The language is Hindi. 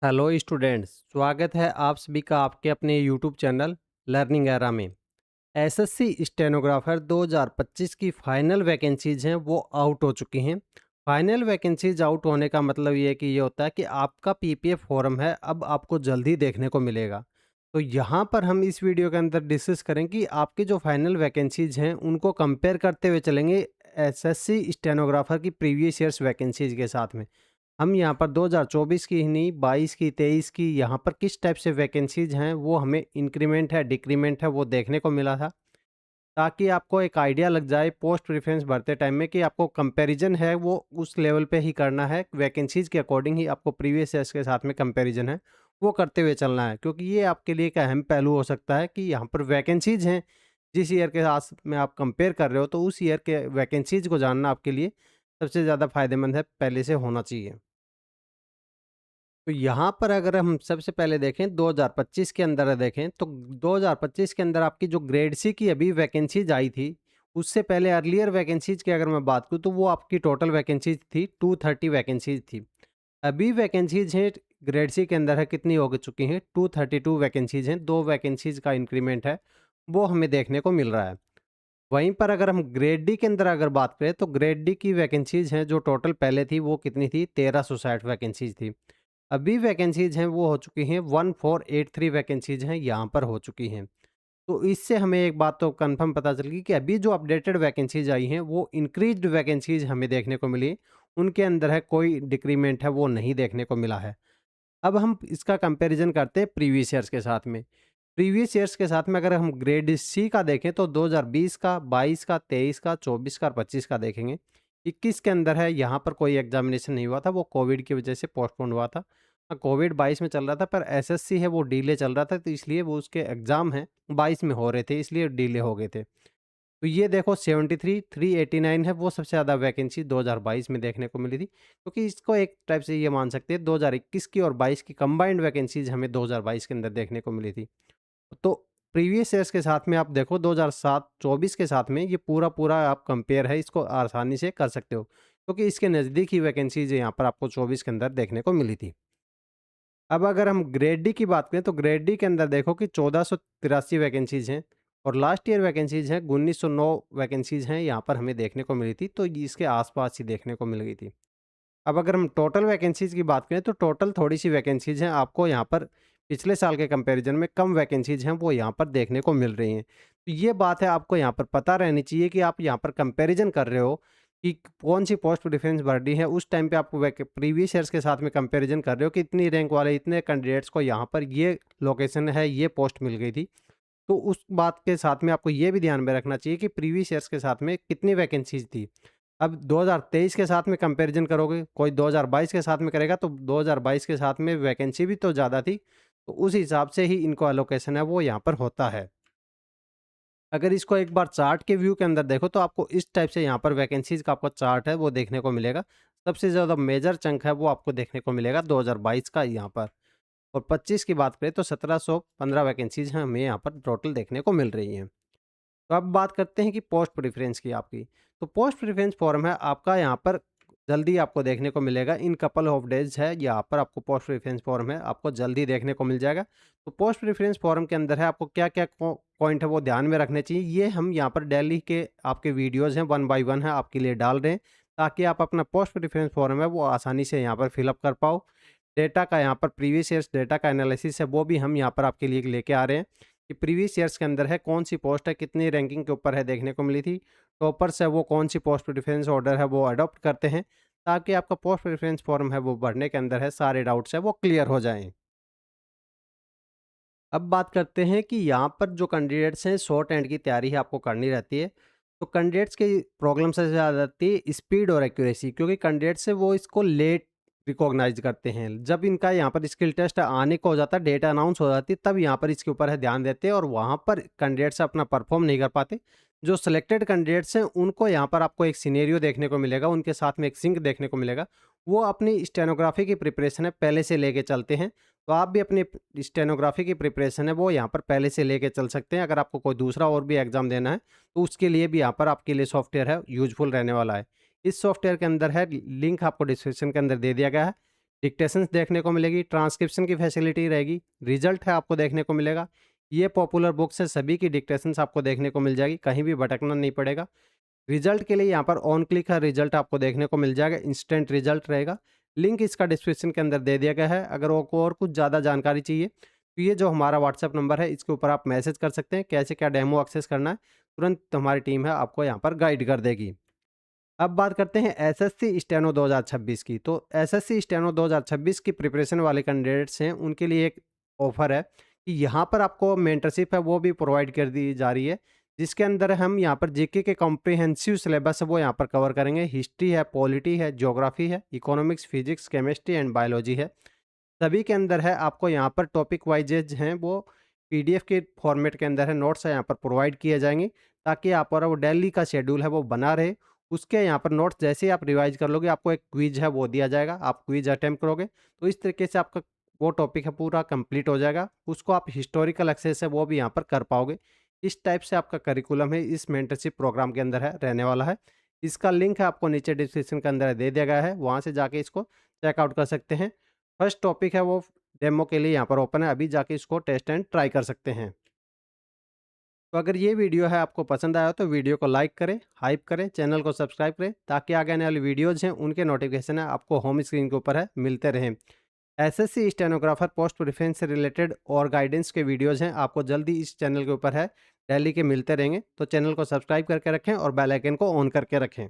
हेलो स्टूडेंट्स, स्वागत है आप सभी का आपके अपने यूट्यूब चैनल लर्निंग एरा में। एसएससी स्टेनोग्राफर 2025 की फाइनल वैकेंसीज हैं वो आउट हो चुकी हैं। फाइनल वैकेंसीज आउट होने का मतलब ये है कि ये होता है कि आपका पीपीएफ फॉर्म है अब आपको जल्दी देखने को मिलेगा। तो यहाँ पर हम इस वीडियो के अंदर डिस्कस करें कि आपकी जो फाइनल वैकेंसीज हैं उनको कंपेयर करते हुए चलेंगे एसएससी स्टेनोग्राफर की प्रीवियस ईयर्स वैकेंसीज के साथ में। हम यहाँ पर 2024 की ही नहीं 22 की 23 की यहाँ पर किस टाइप से वैकेंसीज़ हैं वो हमें इंक्रीमेंट है डिक्रीमेंट है वो देखने को मिला था, ताकि आपको एक आइडिया लग जाए पोस्ट प्रेफरेंस भरते टाइम में कि आपको कंपैरिजन है वो उस लेवल पे ही करना है, वैकेंसीज़ के अकॉर्डिंग ही आपको प्रीवियस ईयर्स के साथ में कंपैरिजन है वो करते हुए चलना है। क्योंकि ये आपके लिए एक अहम पहलू हो सकता है कि यहाँ पर वैकेंसीज़ हैं, जिस ईयर के साथ में आप कंपेयर कर रहे हो तो उस ईयर के वैकेंसीज़ को जानना आपके लिए सबसे ज़्यादा फ़ायदेमंद है, पहले से होना चाहिए। तो यहाँ पर अगर हम सबसे पहले देखें 2025 के अंदर देखें तो 2025 के अंदर आपकी जो ग्रेड सी की अभी वैकेंसीज आई थी, उससे पहले अर्लियर वैकेंसीज की अगर मैं बात करूँ तो वो आपकी टोटल वैकेंसीज थी 230 वैकेंसीज थी। अभी वैकेंसीज हैं ग्रेड सी के अंदर है कितनी हो चुकी हैं 232 वैकेंसीज हैं, 2 वैकेंसीज का इंक्रीमेंट है, वो हमें देखने को मिल रहा है। वहीं पर अगर हम ग्रेड डी के अंदर अगर बात करें तो ग्रेड डी की वैकेंसीज हैं जो टोटल पहले थी वो कितनी थी 1360 वैकेंसीज थी। अभी वैकेंसीज़ हैं वो हो चुकी हैं 1483 वैकेंसीज़ हैं यहाँ पर हो चुकी हैं। तो इससे हमें एक बात तो कन्फर्म पता चल गई कि अभी जो अपडेटेड वैकेंसीज़ आई हैं वो इंक्रीज़्ड वैकेंसीज़ हमें देखने को मिली। उनके अंदर है कोई डिक्रीमेंट है वो नहीं देखने को मिला है। अब हम इसका कंपैरिज़न करते हैं प्रीवियस ईयर्स के साथ में। प्रीवियस ईयर्स के साथ में अगर हम ग्रेड सी का देखें तो 2020 का, 22 का, 23 का, 24 का और 25 का देखेंगे। 21 के अंदर है यहाँ पर कोई एग्ज़ामिनेशन नहीं हुआ था, वो कोविड की वजह से पोस्टपोन हुआ था। कोविड 22 में चल रहा था पर एसएससी है वो डिले चल रहा था तो इसलिए वो उसके एग्ज़ाम हैं 22 में हो रहे थे इसलिए डिले हो गए थे। तो ये देखो 73, 389 है वो सबसे ज़्यादा वैकेंसी 2022 में देखने को मिली थी। क्योंकि इसको एक टाइप से ये मान सकते हैं 2021 की और 22 की कंबाइंड वैकेंसीज़ हमें 2022 के अंदर देखने को मिली थी। तो प्रीवियस ईयर्स के साथ में आप देखो 2007-24 के साथ में ये पूरा-पूरा आप कंपेयर है इसको आसानी से कर सकते हो। क्योंकि इसके नज़दीक ही वैकेंसीज़ यहाँ पर आपको 24 के अंदर देखने को मिली थी। अब अगर हम ग्रेड डी की बात करें तो ग्रेड डी के अंदर देखो कि 1483 वैकेंसीज़ हैं और लास्ट ईयर वैकेंसीज़ हैं 1909 वैकेंसीज़ हैं यहाँ पर हमें देखने को मिली थी, तो ये इसके आस-पास ही देखने को मिल गई थी। अब अगर हम टोटल वैकेंसीज़ की बात करें तो टोटल थोड़ी-सी वैकेंसीज़ हैं, आपको यहाँ पर पिछले साल के कंपैरिज़न में कम वैकेंसीज़ हैं वो यहाँ पर देखने को मिल रही हैं। तो ये बात है आपको यहाँ पर पता रहनी चाहिए कि आप यहाँ पर कंपैरिज़न कर रहे हो कि कौन-सी पोस्ट प्रेफ़रेंस भर दी है, उस टाइम पे आप प्रीवियस ईयर्स के साथ में कंपैरिज़न कर रहे हो कि इतनी रैंक वाले इतने कैंडिडेट्स को यहाँ पर ये लोकेशन है, ये पोस्ट मिल गई थी। तो उस बात के साथ में आपको ये भी ध्यान में रखना चाहिए कि प्रीवियस ईयर्स के साथ में कितनी वैकेंसीज़ थी। अब 2023 के साथ में कंपैरिज़न करोगे, कोई 2022 के साथ में करेगा तो 2022 के साथ में वैकेंसी भी तो ज़्यादा थी, तो उस हिसाब से ही इनको एलोकेशन है वो यहाँ पर होता है। अगर इसको एक बार चार्ट के व्यू के अंदर देखो तो आपको इस टाइप से यहाँ पर वैकेंसीज़ का आपको चार्ट है वो देखने को मिलेगा। सबसे ज़्यादा मेजर चंक है वो आपको देखने को मिलेगा 2022 का यहाँ पर। और 25 की बात करें तो 1715 वैकेंसीज़ हैं हमें यहाँ पर टोटल देखने को मिल रही हैं। तो अब बात करते हैं कि पोस्ट प्रेफ़रेंस की आपकी। तो पोस्ट प्रेफ़रेंस फॉर्म है आपका यहाँ पर जल्दी आपको देखने को मिलेगा, इन कपल ऑफ डेज़ है यहाँ पर आपको पोस्ट प्रेफ़रेंस फॉर्म है, आपको जल्दी देखने को मिल जाएगा। तो पोस्ट प्रेफ़रेंस फॉर्म के अंदर है आपको क्या-क्या पॉइंट है वो ध्यान में रखने चाहिए, ये हम यहाँ पर डेली के आपके वीडियोज़ हैं 1 बाय 1 है आपके लिए डाल रहे हैं, ताकि आप अपना पोस्ट प्रेफ़रेंस फॉर्म है वो आसानी से यहाँ पर फ़िल अप कर पाओ। डेटा का यहाँ पर प्रीवियस ईयर्स डेटा का एनालिसिस है वो भी हम यहाँ पर आपके लिए लेके आ रहे हैं। कि प्रीवियस ईयर्स के अंदर है कौन-सी पोस्ट है, कितनी रैंकिंग के ऊपर है देखने को मिली थी। टॉपर्स है वो कौन-सी पोस्ट प्रेफ़रेंस ऑर्डर है वो अडॉप्ट करते हैं, ताकि आपका पोस्ट प्रेफ़रेंस फॉर्म है वो भरने के अंदर है सारे डाउट्स हैं वो क्लियर हो जाएँ। अब बात करते हैं कि यहाँ पर जो कैंडिडेट्स हैं शॉर्ट एंड की तैयारी है आपको करनी रहती है। तो कैंडिडेट्स की प्रॉब्लम सबसे ज़्यादा आती है स्पीड और एक्यूरेसी, क्योंकि कैंडिडेट्स है वो इसको लेट रिकॉग्नाइज़ करते हैं। जब इनका यहाँ पर स्किल टेस्ट आने को हो जाता है, डेट अनाउंस हो जाती है, तब यहाँ पर इसके ऊपर है ध्यान देते हैं और वहाँ पर कैंडिडेट्स अपना परफ़ॉर्म नहीं कर पाते। जो सिलेक्टेड कैंडिडेट्स हैं उनको यहाँ पर आपको एक सिनेरियो देखने को मिलेगा, उनके साथ में एक सिंक देखने को मिलेगा। वो अपनी स्टेनोग्राफी की प्रिपरेशन है पहले से लेके चलते हैं। तो आप भी अपनी स्टेनोग्राफी की प्रिपरेशन है वो यहाँ पर पहले से लेके चल सकते हैं। अगर आपको कोई दूसरा और भी एग्ज़ाम देना है, तो उसके लिए भी यहाँ पर आपके लिए सॉफ्टवेयर है यूज़फुल रहने वाला है। इस सॉफ्टवेयर के अंदर है लिंक आपको डिस्क्रिप्शन के अंदर दे दिया गया है। डिक्टेशंस देखने को मिलेगी, ट्रांसक्रिप्शन की फैसिलिटी रहेगी, रिजल्ट है आपको देखने को मिलेगा। ये पॉपुलर बुक्स है, सभी की डिक्टेशंस आपको देखने को मिल जाएगी, कहीं भी भटकना नहीं पड़ेगा। रिजल्ट के लिए यहाँ पर ऑन क्लिक है रिजल्ट आपको देखने को मिल जाएगा, इंस्टेंट रिजल्ट रहेगा। लिंक इसका डिस्क्रिप्शन के अंदर दे दिया गया है। अगर आपको और कुछ ज़्यादा जानकारी चाहिए तो ये जो हमारा व्हाट्सएप नंबर है इसके ऊपर आप मैसेज कर सकते हैं, कैसे क्या डेमो एक्सेस करना है, तुरंत हमारी टीम है आपको यहाँ पर गाइड कर देगी। अब बात करते हैं एसएससी स्टेनो 2026 की। तो एसएससी स्टेनो 2026 की प्रिपरेशन वाले कैंडिडेट्स हैं, उनके लिए एक ऑफ़र है कि यहाँ पर आपको मेंटरशिप है वो भी प्रोवाइड कर दी जा रही है, जिसके अंदर हम यहाँ पर जीके के कॉम्प्रिहेंसिव सिलेबस है वो यहाँ पर कवर करेंगे। हिस्ट्री है, पॉलिटी है, ज्योग्राफी है, economics, physics, chemistry and biology है। सभी के अंदर है आपको यहाँ पर टॉपिक वाइजेज हैं वो पीडीएफ के फॉर्मेट के अंदर है, नोट्स है यहाँ पर प्रोवाइड किए जाएंगे, ताकि आप और वो डेली का शेड्यूल है वो बना रहे। उसके यहाँ पर नोट्स जैसे ही आप रिवाइज कर लोगे आपको एक क्विज है वो दिया जाएगा, आप क्विज अटेम्प्ट करोगे तो इस तरीके से आपका वो टॉपिक है पूरा कंप्लीट हो जाएगा। उसको आप हिस्टोरिकल एक्सेस है वो भी यहाँ पर कर पाओगे। इस टाइप से आपका करिकुलम है इस मेंटरशिप प्रोग्राम के अंदर है रहने वाला है। इसका लिंक है आपको नीचे डिस्क्रिप्शन के अंदर दे दिया गया है, वहाँ से जाके इसको चेकआउट कर सकते हैं। फर्स्ट टॉपिक है वो डेमो के लिए यहाँ पर ओपन है, अभी जाके इसको टेस्ट एंड ट्राई कर सकते हैं। तो अगर ये वीडियो है आपको पसंद आया तो वीडियो को लाइक करें, हाइप करें, चैनल को सब्सक्राइब करें, ताकि आगे आने वाली वीडियोज़ हैं उनके नोटिफिकेशन है आपको होम स्क्रीन के ऊपर है मिलते रहें। एसएससी स्टेनोग्राफर पोस्ट प्रेफरेंस से रिलेटेड और गाइडेंस के वीडियोज़ हैं आपको जल्दी इस चैनल के ऊपर है डेली के मिलते रहेंगे। तो चैनल को सब्सक्राइब करके रखें और बेल आइकन को ऑन करके रखें।